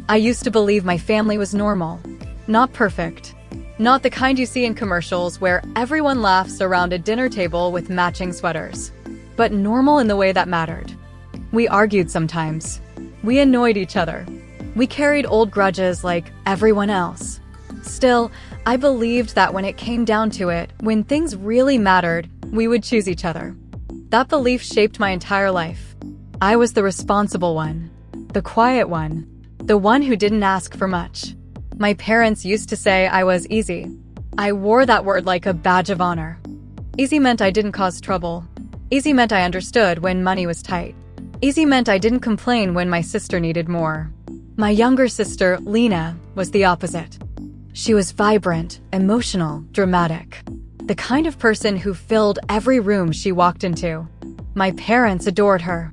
I used to believe my family was normal, not perfect. Not the kind you see in commercials where everyone laughs around a dinner table with matching sweaters, but normal in the way that mattered. We argued sometimes. We annoyed each other. We carried old grudges like everyone else. Still, I believed that when it came down to it, when things really mattered, we would choose each other. That belief shaped my entire life. I was the responsible one, the quiet one, the one who didn't ask for much. My parents used to say I was easy. I wore that word like a badge of honor. Easy meant I didn't cause trouble. Easy meant I understood when money was tight. Easy meant I didn't complain when my sister needed more. My younger sister, Lena, was the opposite. She was vibrant, emotional, dramatic. The kind of person who filled every room she walked into. My parents adored her.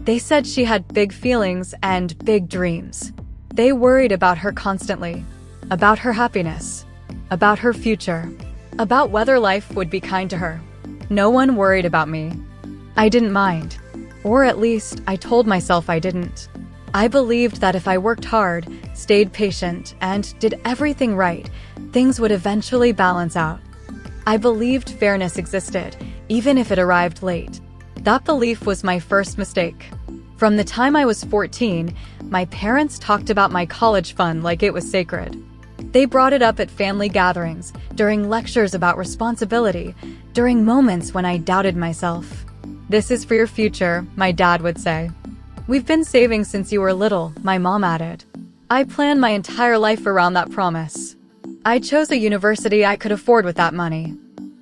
They said she had big feelings and big dreams. They worried about her constantly, about her happiness, about her future, about whether life would be kind to her. No one worried about me. I didn't mind, or at least I told myself I didn't. I believed that if I worked hard, stayed patient, and did everything right, things would eventually balance out. I believed fairness existed, even if it arrived late. That belief was my first mistake. From the time I was 14, my parents talked about my college fund like it was sacred. They brought it up at family gatherings, during lectures about responsibility, during moments when I doubted myself. "This is for your future," my dad would say. "We've been saving since you were little," my mom added. I planned my entire life around that promise. I chose a university I could afford with that money.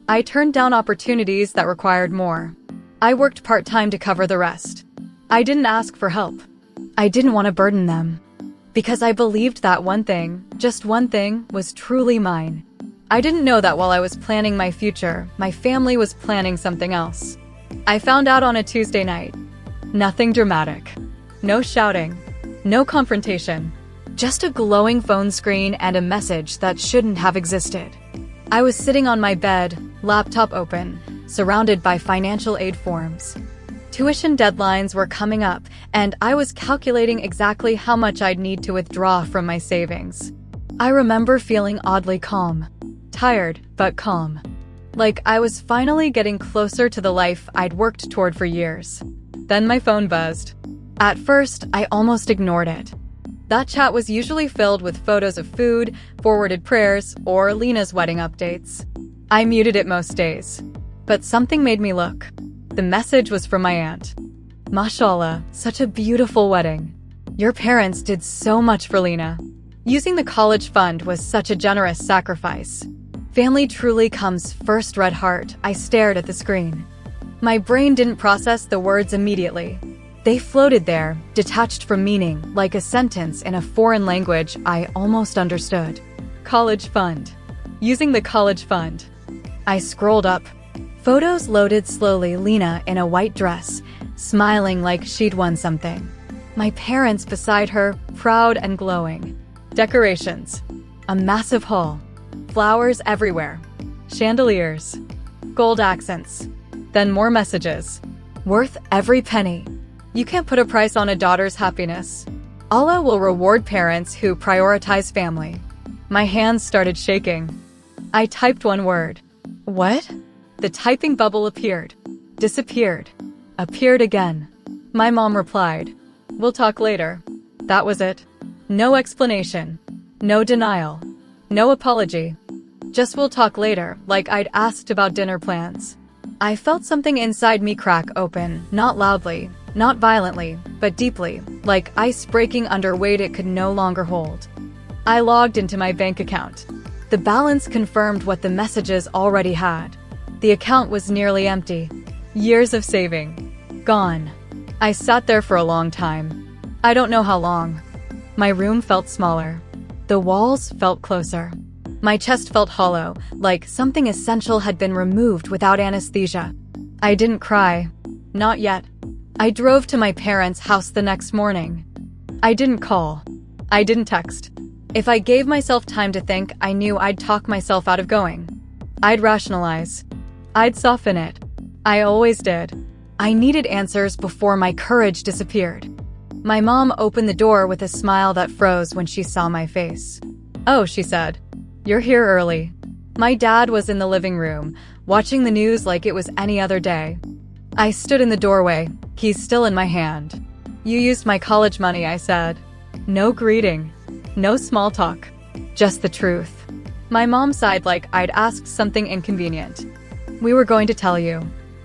I turned down opportunities that required more. I worked part-time to cover the rest. I didn't ask for help. I didn't want to burden them. Because I believed that one thing, just one thing, was truly mine. I didn't know that while I was planning my future, my family was planning something else. I found out on a Tuesday night. Nothing dramatic. No shouting. No confrontation. Just a glowing phone screen and a message that shouldn't have existed. I was sitting on my bed, laptop open, surrounded by financial aid forms. Tuition deadlines were coming up, and I was calculating exactly how much I'd need to withdraw from my savings. I remember feeling oddly calm. Tired, but calm. Like I was finally getting closer to the life I'd worked toward for years. Then my phone buzzed. At first, I almost ignored it. That chat was usually filled with photos of food, forwarded prayers, or Lena's wedding updates. I muted it most days. But something made me look. The message was from my aunt. "Mashallah, such a beautiful wedding. Your parents did so much for Lena. Using the college fund was such a generous sacrifice. Family truly comes first." Red heart, I stared at the screen. My brain didn't process the words immediately. They floated there, detached from meaning, like a sentence in a foreign language I almost understood. College fund. Using the college fund. I scrolled up. Photos loaded slowly. Lena in a white dress, smiling like she'd won something. My parents beside her, proud and glowing. Decorations. A massive hall. Flowers everywhere. Chandeliers. Gold accents. Then more messages. Worth every penny. You can't put a price on a daughter's happiness. Allah will reward parents who prioritize family. My hands started shaking. I typed one word. What? The typing bubble appeared. Disappeared. Appeared again. My mom replied, "We'll talk later." That was it. No explanation. No denial. No apology. Just "we'll talk later," like I'd asked about dinner plans. I felt something inside me crack open, not loudly, not violently, but deeply, like ice breaking under weight it could no longer hold. I logged into my bank account. The balance confirmed what the messages already had. The account was nearly empty. Years of saving. Gone. I sat there for a long time. I don't know how long. My room felt smaller. The walls felt closer. My chest felt hollow, like something essential had been removed without anesthesia. I didn't cry. Not yet. I drove to my parents' house the next morning. I didn't call. I didn't text. If I gave myself time to think, I knew I'd talk myself out of going. I'd rationalize. I'd soften it. I always did. I needed answers before my courage disappeared. My mom opened the door with a smile that froze when she saw my face. "Oh," she said. "You're here early." My dad was in the living room, watching the news like it was any other day. I stood in the doorway, keys still in my hand. "You used my college money," I said. No greeting, no small talk, just the truth. My mom sighed like I'd asked something inconvenient. "We were going to tell you."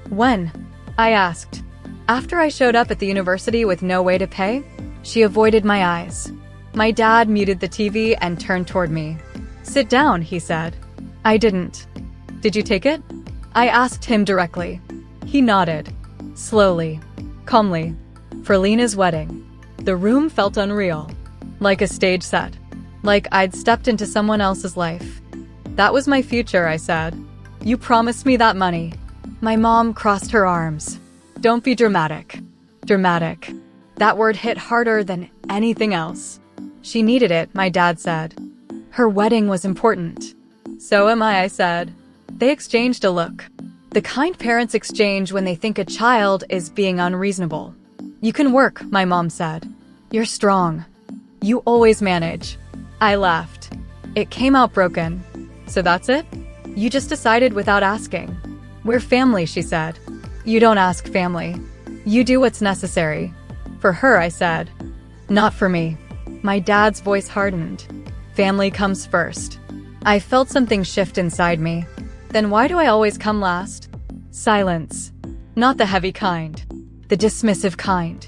"When?" I asked. "After I showed up at the university with no way to pay?" She avoided my eyes. My dad muted the TV and turned toward me. "Sit down," he said. I didn't. "Did you take it?" I asked him directly. He nodded. Slowly, calmly. For Lena's wedding. The room felt unreal. Like a stage set. Like I'd stepped into someone else's life. "That was my future," I said. "You promised me that money." My mom crossed her arms. "Don't be dramatic." Dramatic. That word hit harder than anything else. "She needed it," my dad said. "Her wedding was important." "So am I said. They exchanged a look. The kind parents exchange when they think a child is being unreasonable. "You can work," my mom said. "You're strong. You always manage." I laughed. It came out broken. "So that's it? You just decided without asking?" "We're family," she said. "You don't ask family. You do what's necessary." "For her," I said. "Not for me." My dad's voice hardened. "Family comes first." I felt something shift inside me. "Then why do I always come last?" Silence. Not the heavy kind. The dismissive kind.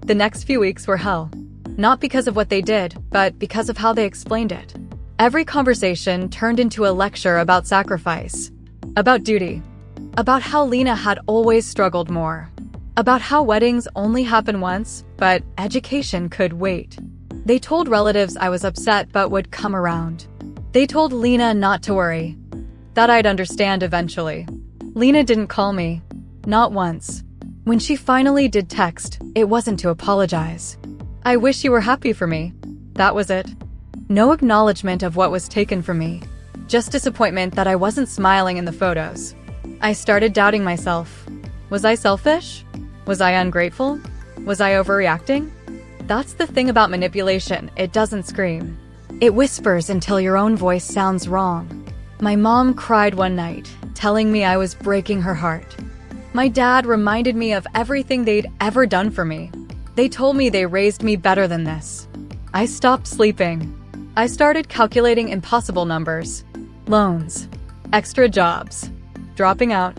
The next few weeks were hell. Not because of what they did, but because of how they explained it. Every conversation turned into a lecture about sacrifice. About duty. About how Lena had always struggled more. About how weddings only happen once, but education could wait. They told relatives I was upset but would come around. They told Lena not to worry. That I'd understand eventually. Lena didn't call me. Not once. When she finally did text, it wasn't to apologize. "I wish you were happy for me." That was it. No acknowledgement of what was taken from me. Just disappointment that I wasn't smiling in the photos. I started doubting myself. Was I selfish? Was I ungrateful? Was I overreacting? That's the thing about manipulation, it doesn't scream. It whispers until your own voice sounds wrong. My mom cried one night, telling me I was breaking her heart. My dad reminded me of everything they'd ever done for me. They told me they raised me better than this. I stopped sleeping. I started calculating impossible numbers. Loans. Extra jobs. Dropping out.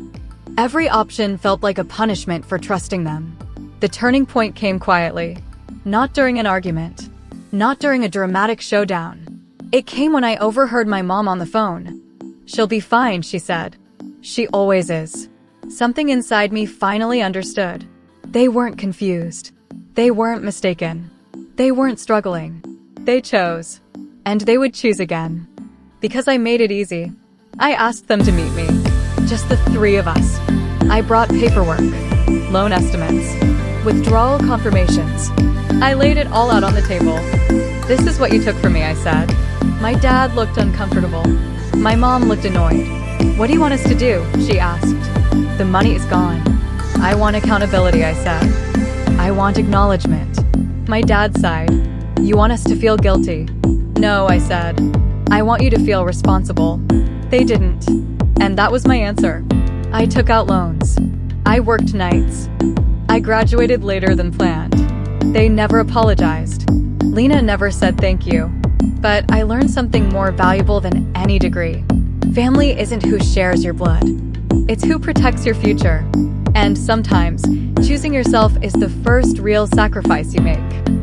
Every option felt like a punishment for trusting them. The turning point came quietly. Not during an argument. Not during a dramatic showdown. It came when I overheard my mom on the phone. "She'll be fine," she said. She always is. Something inside me finally understood. They weren't confused. They weren't mistaken. They weren't struggling. They chose. And they would choose again. Because I made it easy. I asked them to meet me. Just the three of us. I brought paperwork, loan estimates, withdrawal confirmations. I laid it all out on the table. "This is what you took from me," I said. My dad looked uncomfortable. My mom looked annoyed. "What do you want us to do?" she asked. "The money is gone." "I want accountability," I said. "I want acknowledgement." My dad sighed. "You want us to feel guilty?" "No," I said. "I want you to feel responsible." They didn't. And that was my answer. I took out loans. I worked nights. I graduated later than planned. They never apologized. Lena never said thank you. But I learned something more valuable than any degree. Family isn't who shares your blood. It's who protects your future. And sometimes, choosing yourself is the first real sacrifice you make.